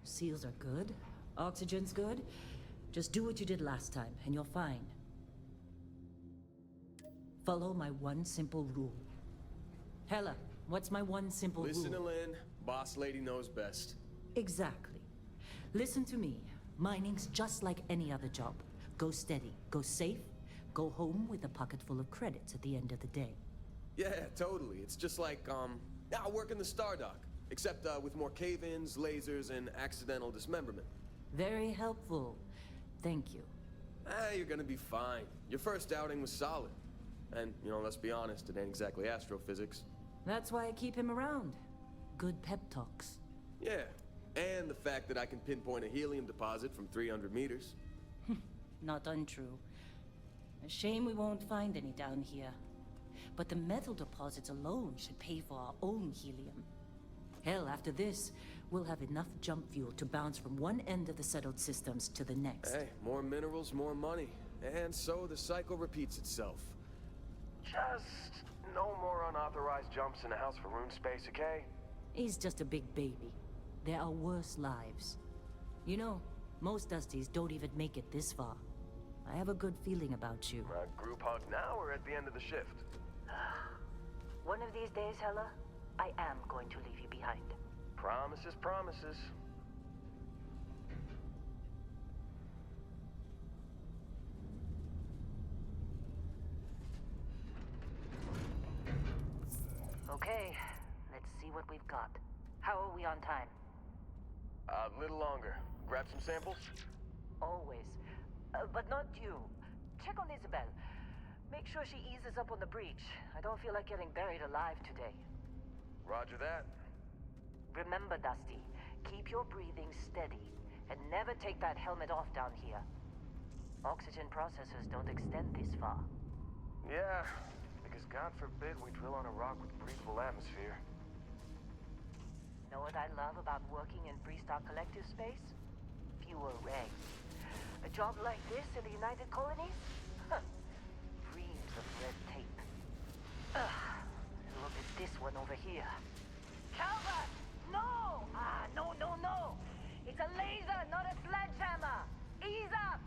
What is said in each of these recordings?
Seals are good. Oxygen's good. Just do what you did last time, and you're fine. Follow my one simple rule. Hella, what's my one simple Listen to rule? Lynn. Boss lady knows best. Exactly. Listen to me. Mining's just like any other job. Go steady, go safe, go home with a pocket full of credits at the end of the day. Yeah, totally. It's just like, I work in the Stardock. Except, with more cave-ins, lasers, and accidental dismemberment. Very helpful. Thank you. You're gonna be fine. Your first outing was solid. And, you know, let's be honest, it ain't exactly astrophysics. That's why I keep him around. Good pep talks. Yeah, and the fact that I can pinpoint a helium deposit from 300 meters. Not untrue. A shame we won't find any down here. But the metal deposits alone should pay for our own helium. Hell, after this, we'll have enough jump fuel to bounce from one end of the settled systems to the next. Hey, more minerals, more money. And so the cycle repeats itself. Just no more unauthorized jumps in the house for rune space, okay? He's just a big baby. There are worse lives. You know, most Dusties don't even make it this far. I have a good feeling about you. Group hug now or at the end of the shift? One of these days, Hella, I am going to leave you behind. Promises, promises. Okay, let's see what we've got. How are we on time? A little longer. Grab some samples? Always. But not you. Check on Isabel. Make sure she eases up on the breach. I don't feel like getting buried alive today. Roger that. Remember, Dusty, keep your breathing steady and never take that helmet off down here. Oxygen processors don't extend this far. Yeah, because God forbid we drill on a rock with breathable atmosphere. Know what I love about working in Freestar Collective space? Fewer regs. A job like this in the United Colonies? Huh. Reams of red tape. Look at this one over here. Calvert! No! No. It's a laser, not a sledgehammer. Ease up!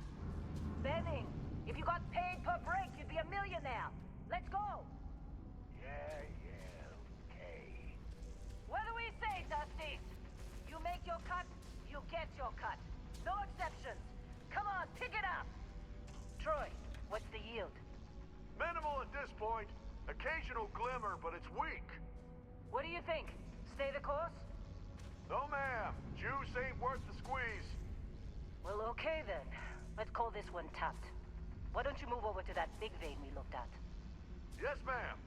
Benning, if you got paid per break, you'd be a millionaire. Let's go! Yeah, okay. What do we say, Dusty? You make your cut, you get your cut. No exceptions. Come on, pick it up. Troy, what's the yield? Minimal at this point. Occasional glimmer, but it's weak. What do you think? Stay the course? No, ma'am. Juice ain't worth the squeeze. Well, okay then. Let's call this one tapped. Why don't you move over to that big vein we looked at? Yes, ma'am.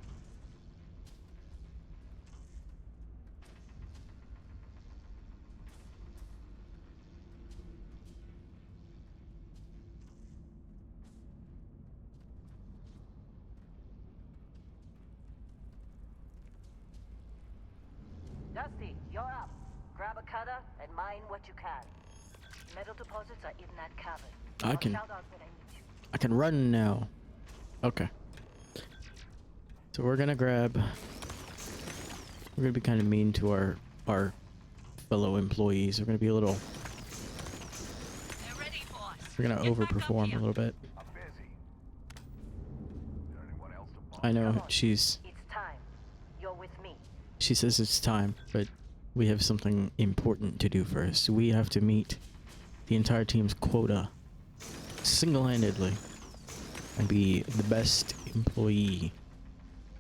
Dusty, you're up. Grab a cutter and mine what you can. Metal deposits are in that cavern. I I'll can- shout out when I need you. I can run now. Okay. So we're gonna grab. We're gonna be kind of mean to our fellow employees. We're gonna be a little. They're ready, boss. We're gonna Get back up overperform here. a little bit. I'm busy. Is there anyone else to bother? I know Come on. she's. It's time. You're with me. She says it's time, but we have something important to do first. We have to meet the entire team's quota single-handedly and be the best employee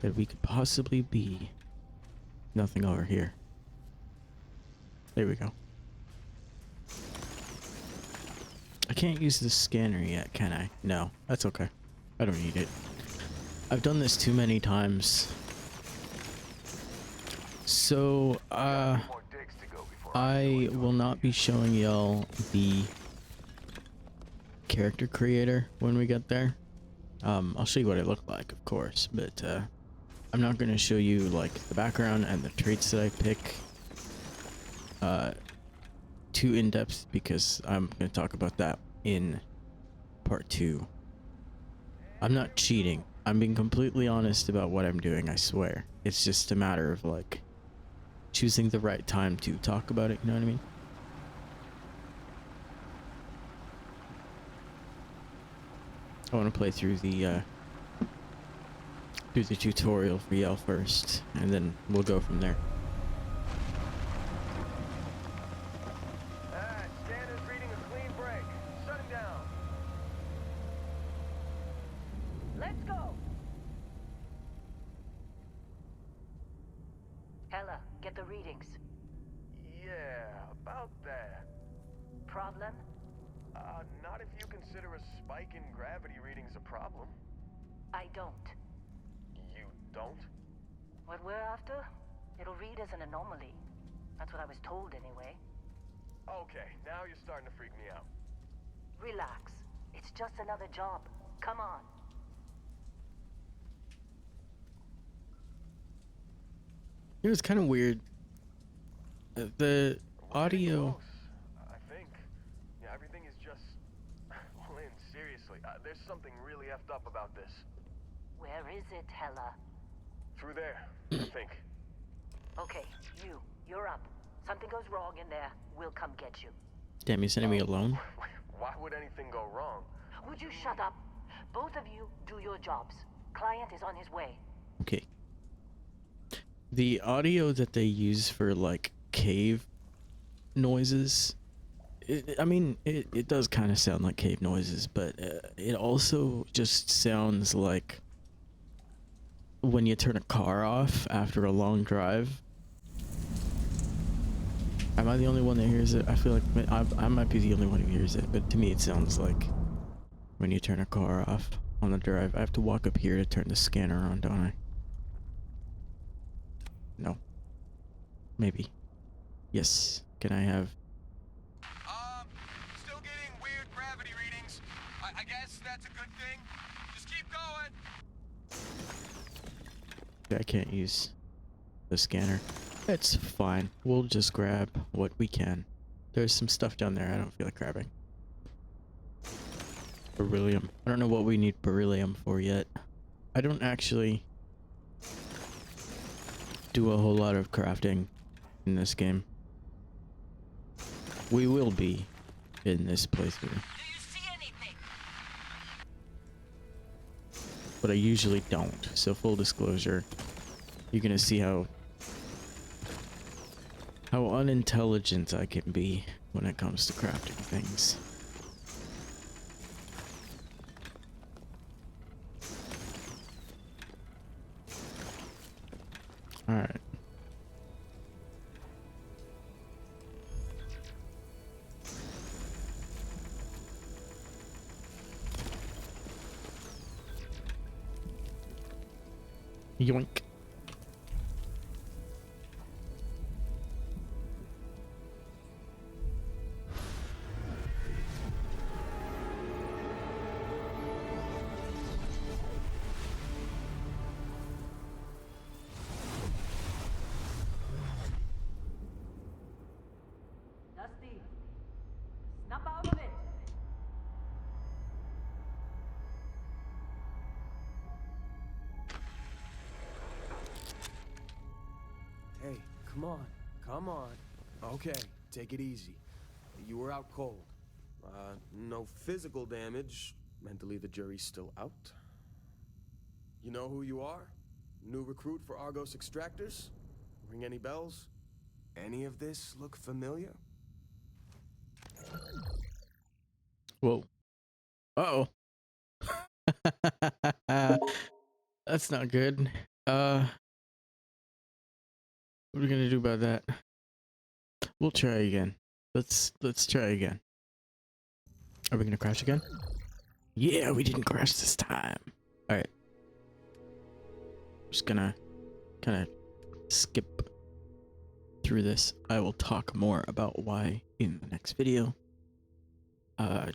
that we could possibly be. Nothing over here. There we go. I can't use the scanner yet, can I? No, that's okay. I don't need it. I've done this too many times. So, More digs to go before I will not be showing y'all the character creator when we get there. I'll show you what it looked like, of course, but I'm not going to show you like the background and the traits that I pick too in depth because I'm going to talk about that in part 2. I'm not cheating. I'm being completely honest about what I'm doing, I swear. It's just a matter of like choosing the right time to talk about it, you know what I mean? I want to play through the tutorial for Yell first, and then we'll go from there. Scanner's reading a clean break. Shutting down. Let's go! Hella, get the readings. Yeah, about that. Problem? Not if you consider a spike in gravity readings a problem. I don't. You don't? What we're after? It'll read as an anomaly. That's what I was told anyway. Okay, now you're starting to freak me out. Relax. It's just another job. Come on. It was kind of weird. The We're getting audio. close, I think. Yeah, everything is just... Lynn, seriously, there's something really effed up about this. Where is it, Hella? Through there, I think. Okay, you're up. Something goes wrong in there, we'll come get you. Damn, you sending me alone? Why would anything go wrong? Would you shut up? Both of you do your jobs. Client is on his way. Okay. The audio that they use for like cave noises, it does kind of sound like cave noises, but it also just sounds like when you turn a car off after a long drive. Am I the only one that hears it? I feel like I might be the only one who hears it, but to me it sounds like when you turn a car off on the drive. I have to walk up here to turn the scanner on, don't I? No. Maybe. Yes. Can I have... Still getting weird gravity readings. I guess that's a good thing. Just keep going. I can't use the scanner. It's fine. We'll just grab what we can. There's some stuff down there I don't feel like grabbing. Beryllium. I don't know what we need beryllium for yet. I don't actually do a whole lot of crafting in this game. We will be in this playthrough. Do you see anything? But I usually don't. So full disclosure, you're gonna see how unintelligent I can be when it comes to crafting things. All right. Yoink. Dusty, snap out of it. Hey, come on. Come on. Okay, take it easy. You were out cold. No physical damage. Mentally, the jury's still out. You know who you are? New recruit for Argos Extractors? Ring any bells? Any of this look familiar? Whoa. Uh-oh. That's not good. What are we gonna do about that? We'll try again. Let's try again. Are we gonna crash again? Yeah, we didn't crash this time. Alright. Just gonna kind of skip through this. I will talk more about why in the next video.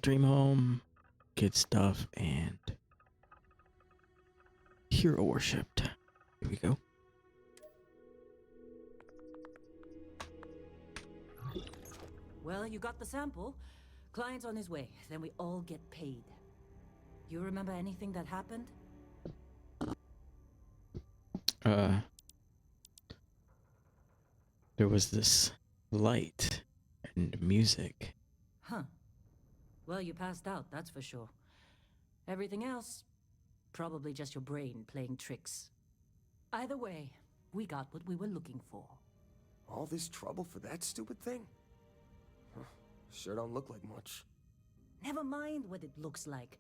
Dream home, kid stuff, and hero worshipped. Here we go. Well, you got the sample. Client's on his way. Then we all get paid. You remember anything that happened? There was this light and music. Huh. Well, you passed out, that's for sure. Everything else, probably just your brain playing tricks. Either way, we got what we were looking for. All this trouble for that stupid thing? Huh, sure don't look like much. Never mind what it looks like.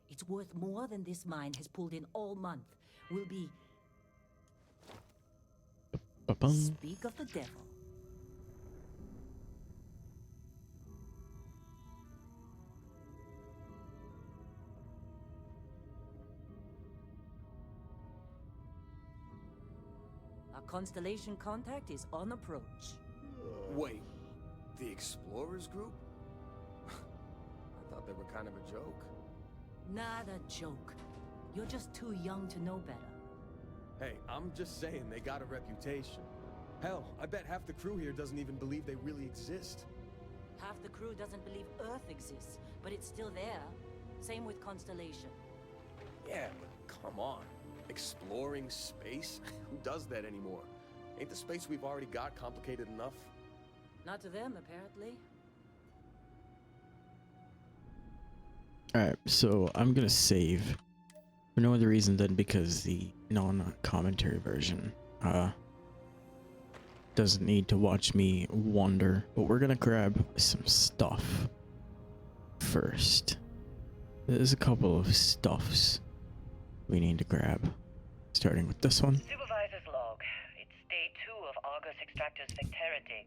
It's worth more than this mine has pulled in all month. We'll be... Ba-bum. Speak of the devil. Our constellation contact is on approach. Wait, the Explorers group? I thought they were kind of a joke. Not a joke. You're just too young to know better. Hey, I'm just saying they got a reputation. Hell, I bet half the crew here doesn't even believe they really exist. Half the crew doesn't believe Earth exists, but it's still there. Same with Constellation. Yeah, but come on. Exploring space? Who does that anymore? Ain't the space we've already got complicated enough? Not to them, apparently. Alright, so I'm gonna save. For no other reason than because the non-commentary version doesn't need to watch me wander. But we're gonna grab some stuff first. There's a couple of stuffs we need to grab. Starting with this one. Supervisor's log. It's day 2 of Argos Extractors Vectera dig.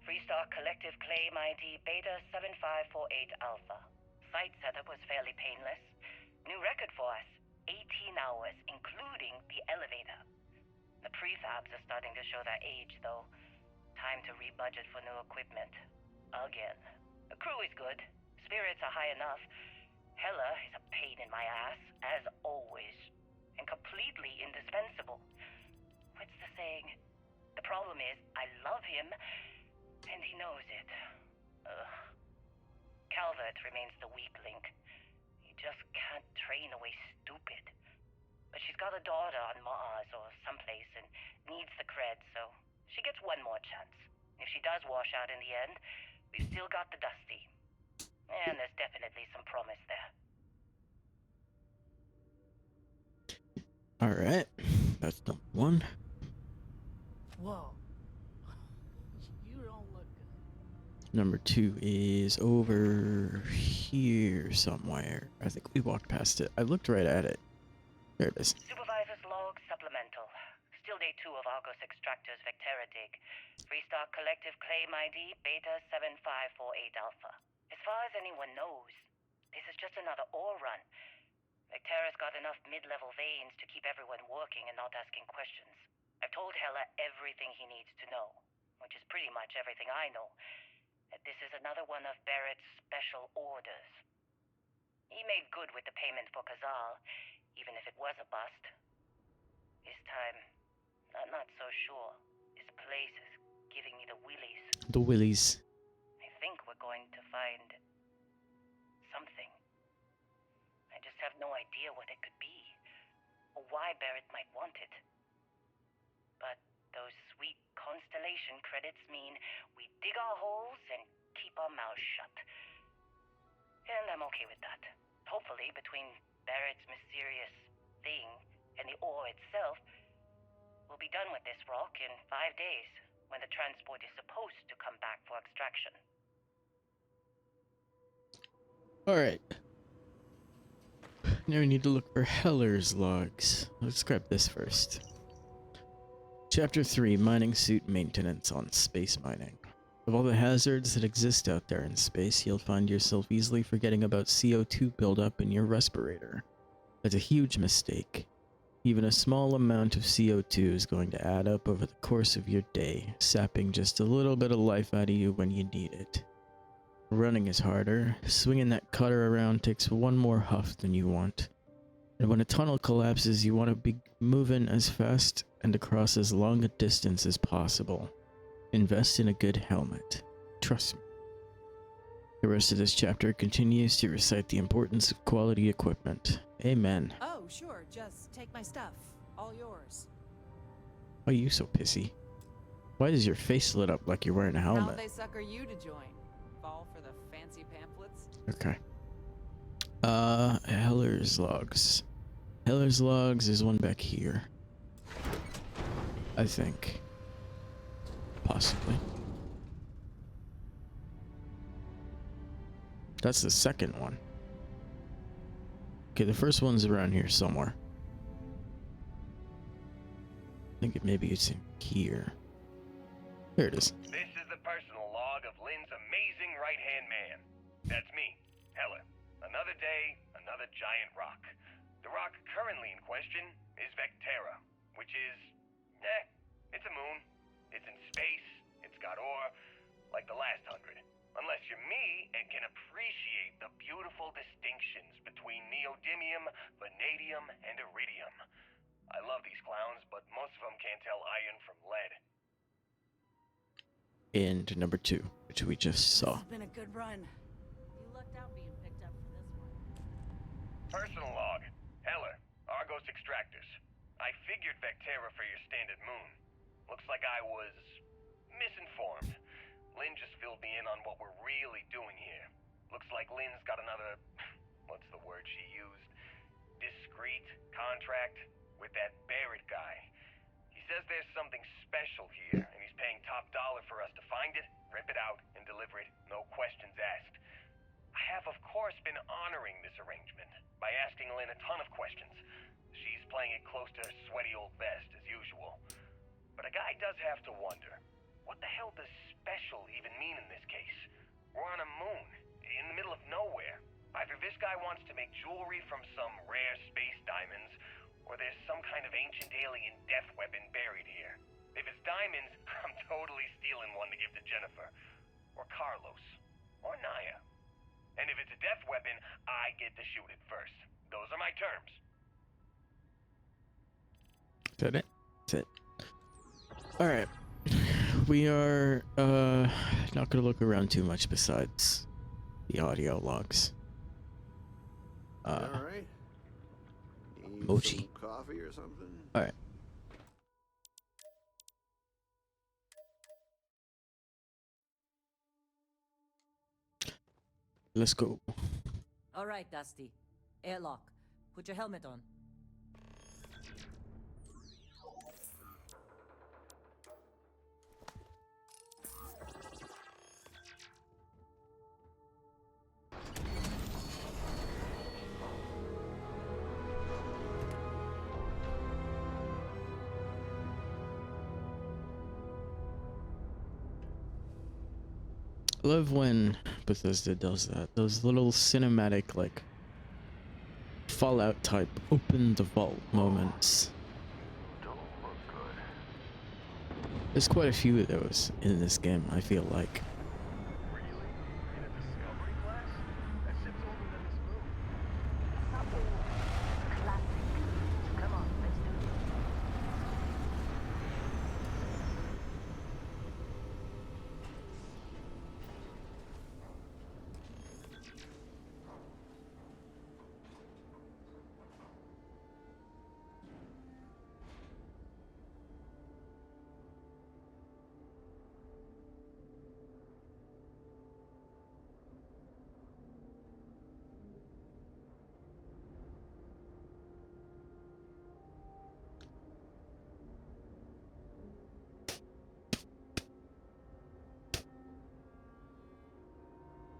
Freestar collective claim ID Beta 7548 Alpha. Site setup was fairly painless. New record for us. 18 hours, including the elevator. The prefabs are starting to show their age, though. Time to rebudget for new equipment. Again. The crew is good. Spirits are high enough. Hella is a pain in my ass, as always. And completely indispensable. What's the saying? The problem is, I love him, and he knows it. Ugh. Calvert remains the weak link. You just can't train away stupid. But she's got a daughter on Mars or someplace and needs the cred, so she gets one more chance. If she does wash out in the end, we've still got the Dusty. And there's definitely some promise there. Alright, that's number 1. Whoa. You don't look good. Number 2 is over here somewhere. I think we walked past it. I looked right at it. There it is. Supervisor's log supplemental. Still day 2 of Argos Extractors Vectera dig. Freestar collective claim ID Beta 7548 Alpha. As far as anyone knows, this is just another ore run. Vectera's got enough mid-level veins to keep everyone working and not asking questions. I've told Hella everything he needs to know, which is pretty much everything I know. That this is another one of Barrett's special orders. He made good with the payment for Kazal, even if it was a bust. This time, I'm not so sure. This place is giving me the willies. The willies. I think we're going to find something. I just have no idea what it could be, or why Barrett might want it. But those sweet constellation credits mean we dig our holes and keep our mouths shut. And I'm okay with that. Hopefully, between Barrett's mysterious thing and the ore itself, we'll be done with this rock in 5 days, when the transport is supposed to come back for extraction. Alright. Now we need to look for Heller's logs. Let's grab this first. Chapter 3, Mining Suit Maintenance on Space Mining. Of all the hazards that exist out there in space, you'll find yourself easily forgetting about CO2 buildup in your respirator. That's a huge mistake. Even a small amount of CO2 is going to add up over the course of your day, sapping just a little bit of life out of you when you need it. Running is harder. Swinging that cutter around takes one more huff than you want. And when a tunnel collapses, you want to be moving as fast and across as long a distance as possible. Invest in a good helmet. Trust me. The rest of this chapter continues to recite the importance of quality equipment. Amen. Oh, sure. Just take my stuff. All yours. Why are you so pissy? Why is your face lit up like you're wearing a How helmet? they sucker you to join? Fall for the fancy pamphlets? Okay. Heller's logs. Heller's logs is one back here. I think. Possibly. That's the second one. Okay, the first one's around here somewhere. I think maybe it's in here. There it is. This is the personal log of Lynn's amazing right-hand man. That's me, Heller. Another day, another giant rock. The rock currently in question is Vectera, which is, it's a moon. It's in space. It's got ore, like the last 100. Unless you're me and can appreciate the beautiful distinctions between neodymium, vanadium, and iridium. I love these clowns, but most of them can't tell iron from lead. And number 2, which we just saw. It's been a good run. You lucked out being picked up for this one. Personal log. Heller, Argos Extractors. I figured Vectera for your standard moon. Looks like I was misinformed. Lynn just filled me in on what we're really doing here. Looks like Lynn's got another, what's the word she used? Discreet contract with that Barrett guy. He says there's something special here, and he's paying top dollar for us to find it, rip it out, and deliver it, no questions asked. I have, of course, been honoring this arrangement by asking Lynn a ton of questions. She's playing it close to her sweaty old vest, as usual. But a guy does have to wonder, what the hell does special even mean in this case? We're on a moon, in the middle of nowhere. Either this guy wants to make jewelry from some rare space diamonds, or there's some kind of ancient alien death weapon buried here. If it's diamonds, I'm totally stealing one to give to Jennifer, or Carlos, or Naya. And if it's a death weapon, I get to shoot it first. Those are my terms. Is that it? That's it. Alright. We are not gonna look around too much besides the audio logs. All right. Need Mochi. some coffee or something? Alright. Let's go. All right, Dusty. Airlock. Put your helmet on. I love when Bethesda does that. Those little cinematic, like, Fallout type open the vault moments. Don't look good. There's quite a few of those in this game, I feel like. Really? In a discovery class? That shit's older than this moon. Not old. Classic. Come on, let's do this.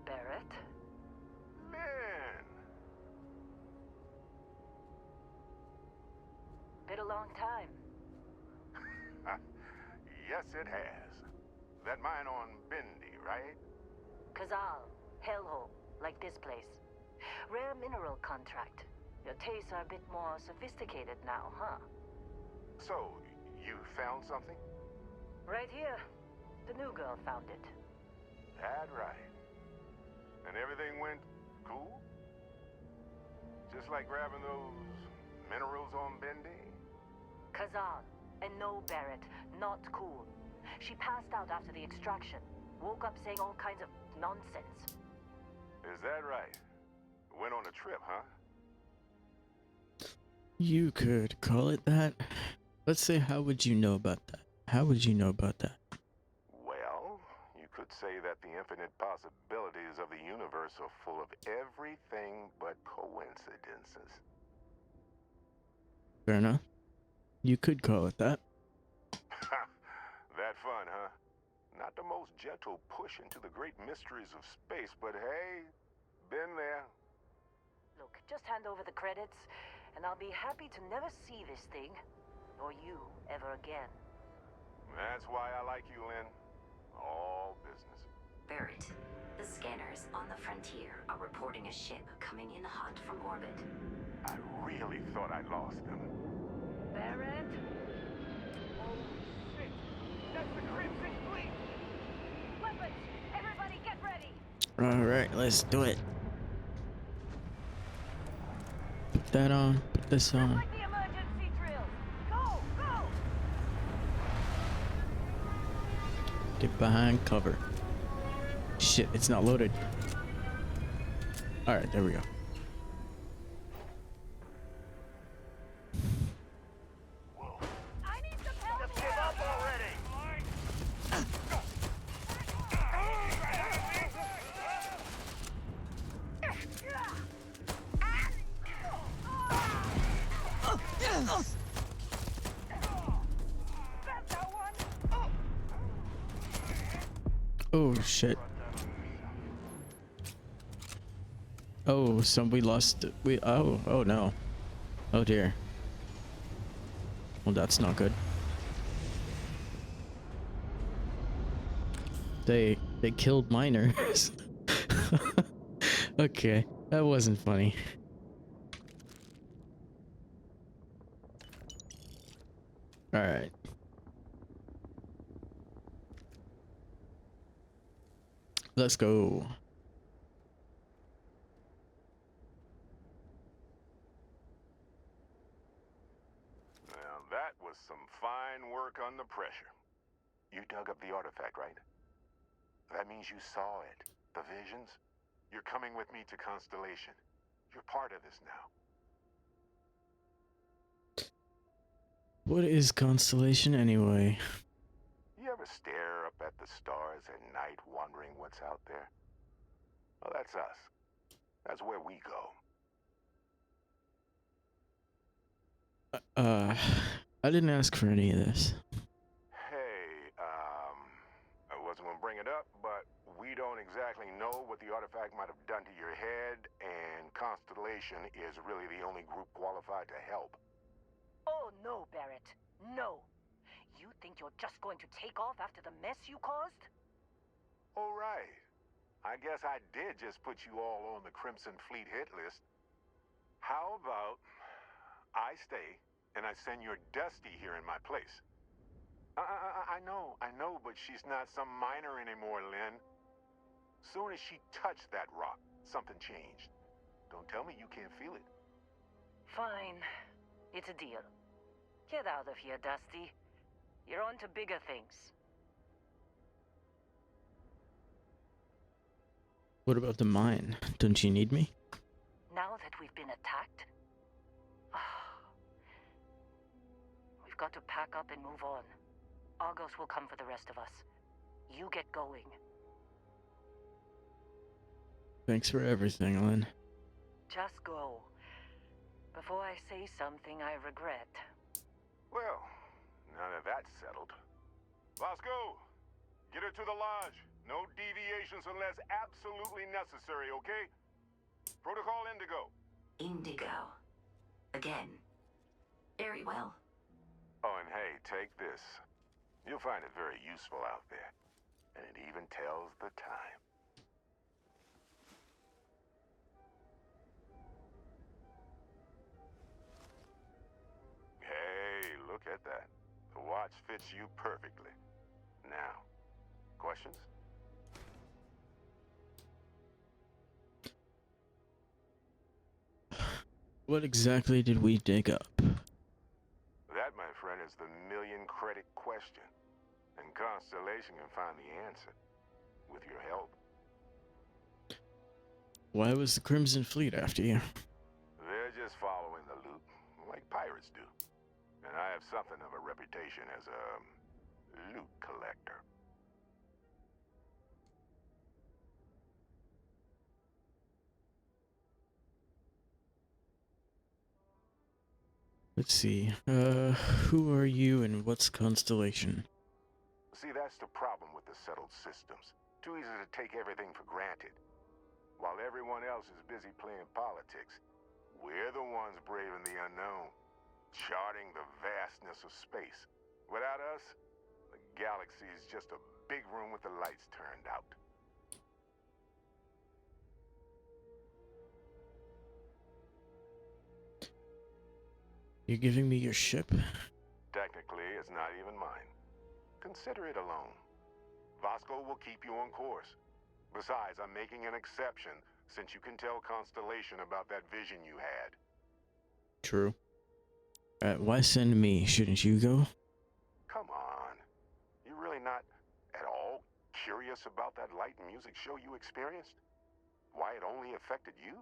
Barrett? Man, Been a long time. yes it has. That mine on Bendy, right? Kazal, hellhole, like this place. Rare mineral contract. Your tastes are a bit more sophisticated now, huh? So, you found something? Right here. The new girl found it. That right. And everything went cool? Just like grabbing those minerals on Bendy? Kazal, and no Barrett, not cool. She passed out after the extraction. Woke up saying all kinds of nonsense. Is that right? Went on a trip, huh? You could call it that. Let's say, how would you know about that? How would you know about that? Well, you could would say that the infinite possibilities of the universe are full of everything but coincidences. Fair enough. You could call it that. That fun, huh? Not the most gentle push into the great mysteries of space, but hey, been there. Look, just hand over the credits, and I'll be happy to never see this thing, or you, ever again. That's why I like you, Lynn. All business. Barrett, the scanners on the frontier are reporting a ship coming in hot from orbit. I really thought I lost them. Barrett? Oh, shit! That's the Crimson Fleet! Weapons! Everybody get ready! Alright, let's do it. Put that on. Put this on. Like the emergency drills! Go! Go! Get behind cover. Shit, it's not loaded. Alright, there we go. I need some help! Just give up already! Oh shit. Oh, we lost. Oh no. Oh dear. Well, that's not good. They killed miners. Okay, that wasn't funny. All right. Let's go. Now that was some fine work under pressure. You dug up the artifact, right? That means you saw it. The visions? You're coming with me to Constellation. You're part of this now. What is Constellation anyway? You ever stare up at the stars at night wondering what's out there? Well, that's us. That's where we go. I didn't ask for any of this. Hey, I wasn't gonna bring it up, but we don't exactly know what the artifact might have done to your head, and Constellation is really the only group qualified to help. Oh no, Barrett. No. You think you're just going to take off after the mess you caused? All right. I guess I did just put you all on the Crimson Fleet hit list. How about I stay and I send your Dusty here in my place? I know, but she's not some miner anymore, Lynn. Soon as she touched that rock, something changed. Don't tell me you can't feel it. Fine. It's a deal. Get out of here, Dusty. You're on to bigger things. What about the mine? Don't you need me? Now that we've been attacked, we've got to pack up and move on. Argos will come for the rest of us. You get going. Thanks for everything, Lynn. Just go. Before I say something I regret. Well, now that that's settled. Bosco, get her to the lodge. No deviations unless absolutely necessary, okay? Protocol Indigo. Indigo. Again. Very well. Oh, and hey, take this. You'll find it very useful out there. And it even tells the time. Hey, look at that. The watch fits you perfectly. Now, questions? What exactly did we dig up? That, my friend, is the million-credit question. And Constellation can find the answer. With your help. Why was the Crimson Fleet after you? They're just following the loot, like pirates do. And I have something of a reputation as a loot collector. Let's see. Who are you and what's constellation? See, that's the problem with the settled systems. Too easy to take everything for granted. While everyone else is busy playing politics, we're the ones braving the unknown, charting the vastness of space. Without us, the galaxy is just a big room with the lights turned out. You're giving me your ship? Technically, it's not even mine. Consider it a loan. Vasco will keep you on course. Besides, I'm making an exception since you can tell Constellation about that vision you had. True. Why send me? Shouldn't you go? Come on. You really not at all curious about that light and music show you experienced? Why it only affected you?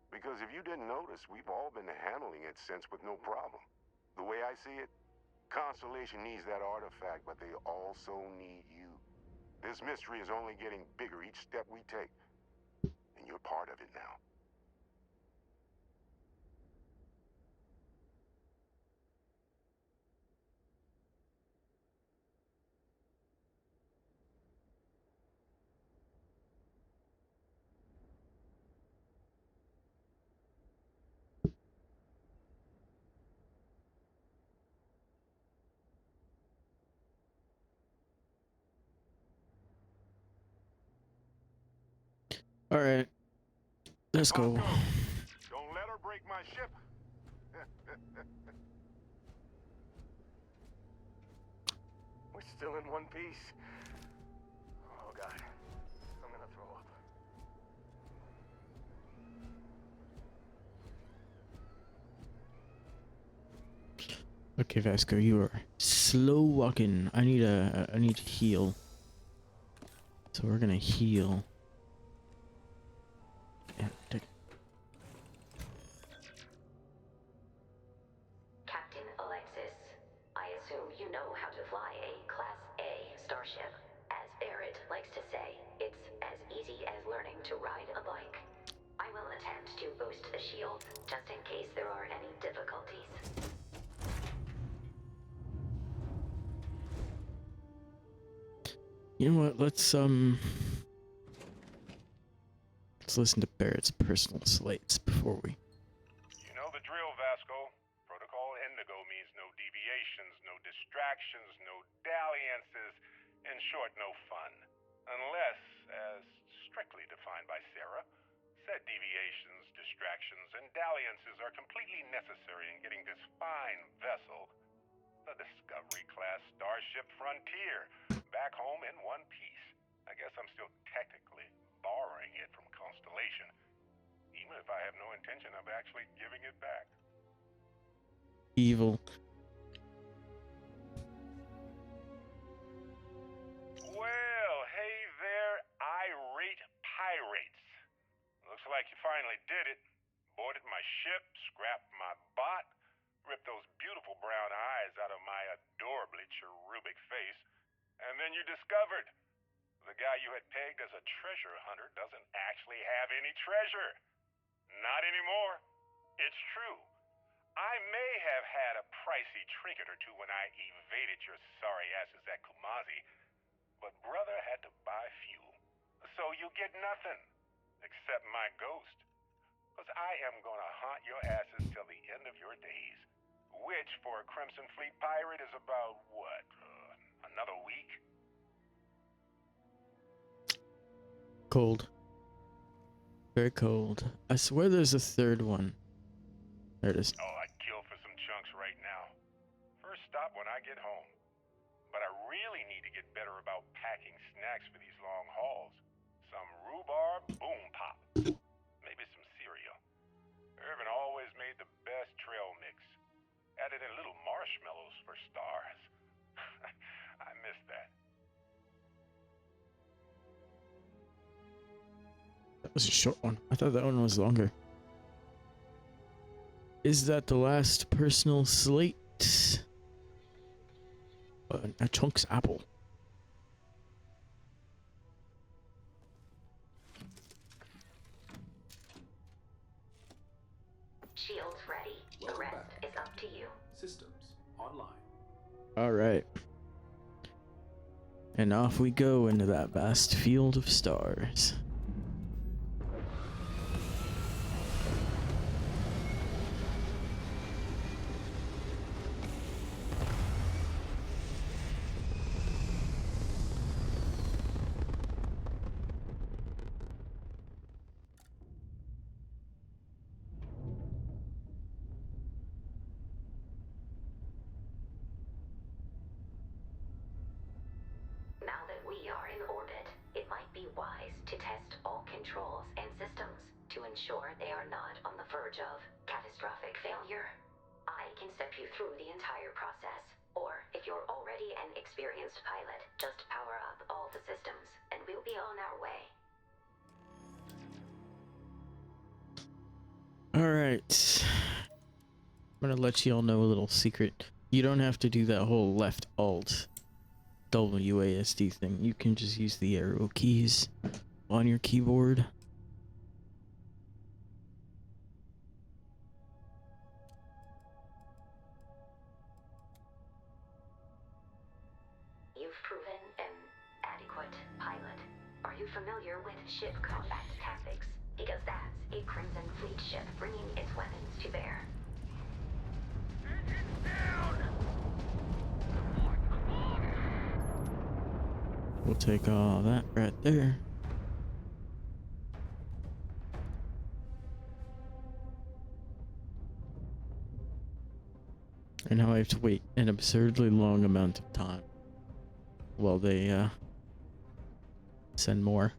Because if you didn't notice, we've all been handling it since with no problem. The way I see it, Constellation needs that artifact, but they also need you. This mystery is only getting bigger each step we take, and you're part of it now. All right. Let's go. Vasco, don't let her break my ship. We're still in one piece. Oh god, I'm gonna throw up. Okay, Vasco, you are slow walking. I need to heal. So we're gonna heal. Yeah, take. Captain Alexis, I assume you know how to fly a Class A starship. As Barrett likes to say, it's as easy as learning to ride a bike. I will attempt to boost the shield, just in case there are any difficulties. You know what? Let's listen to Barrett's personal slates before we. You know the drill, Vasco. Protocol Indigo means no deviations, no distractions, no dalliances. In short, no fun. Unless, as strictly defined by Sarah, said deviations, distractions, and dalliances are completely necessary in getting this fine vessel, the Discovery-class Starship Frontier, back home in one piece. I guess I'm still technically borrowing it from Constellation, even if I have no intention of actually giving it back. Evil. Well, hey there, irate pirates. Looks like you finally did it. Boarded my ship, scrapped my bot, ripped those beautiful brown eyes out of my adorably cherubic face, and then you discovered the guy you had pegged as a treasure hunter doesn't actually have any treasure. Not anymore. It's true. I may have had a pricey trinket or two when I evaded your sorry asses at Kumazi, but brother had to buy fuel. So you get nothing, except my ghost. Because I am gonna haunt your asses till the end of your days. Which, for a Crimson Fleet pirate, is about, what, another week? Cold. Very cold. I swear there's a third one. There it is. Oh, I'd kill for some chunks right now. First stop when I get home. But I really need to get better about packing snacks for these long hauls. Some rhubarb boom pop. Maybe some cereal. Irvin always made the best trail mix. Added in little marshmallows for stars. I miss that. That was a short one. I thought that one was longer. Is that the last personal slate? A Chunk's apple. Shield's ready. The rest is up to you. Systems online. All right. And off we go into that vast field of stars. Now that we are in orbit, it might be wise to test all controls and systems to ensure they are not on the verge of catastrophic failure. I can step you through the entire process, or if you're already an experienced pilot, just power up all the systems and we'll be on our way. Alright. I'm gonna let y'all know a little secret. You don't have to do that whole left alt WASD thing. You can just use the arrow keys on your keyboard. You've proven an adequate pilot. Are you familiar with ship combat tactics? Because that's a Crimson Fleet ship bringing its weapons to bear. We'll take all that right there. And now I have to wait an absurdly long amount of time while they send more.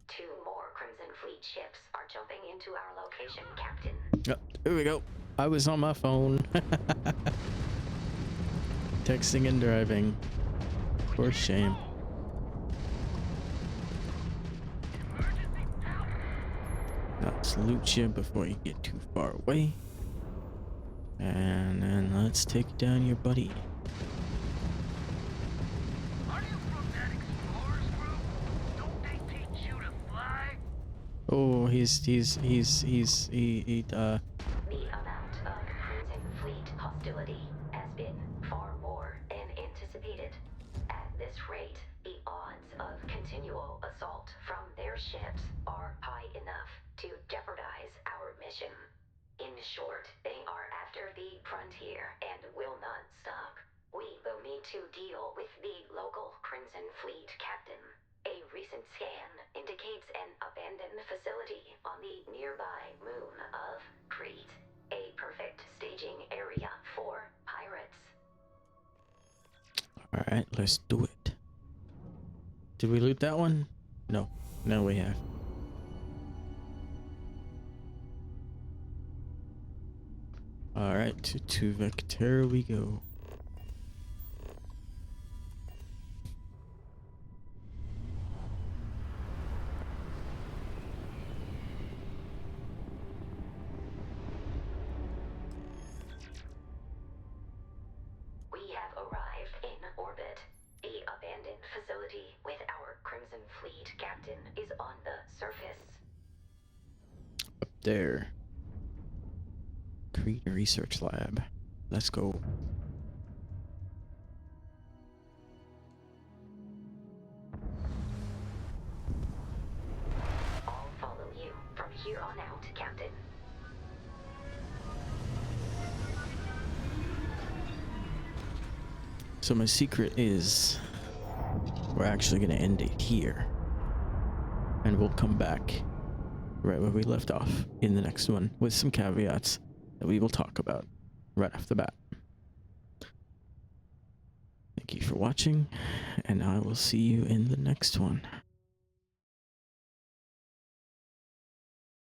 Two more Crimson Fleet ships are jumping into our location, Captain. Oh, here we go. I was on my phone. Texting and driving. For shame. Let's loot you before you get too far away. And then let's take down your buddy. Oh, he The amount of Crimson Fleet hostility has been far more than anticipated. At this rate, the odds of continual assault from their ships are high enough to jeopardize our mission. In short, they are after the frontier and will not stop. We will need to deal with the local Crimson Fleet captain. A recent scan indicates an abandoned facility on the nearby moon of Crete. A perfect staging area for pirates. Alright, let's do it. Did we loot that one? No. No, we have. Alright, to Vectera we go. We have arrived in orbit. The abandoned facility with our Crimson Fleet captain is on the surface. Up there. Create a research lab. Let's go. I'll follow you from here on out, Captain. So my secret is we're actually going to end it here. And we'll come back right where we left off in the next one with some caveats that we will talk about right off the bat. Thank you for watching, and I will see you in the next one.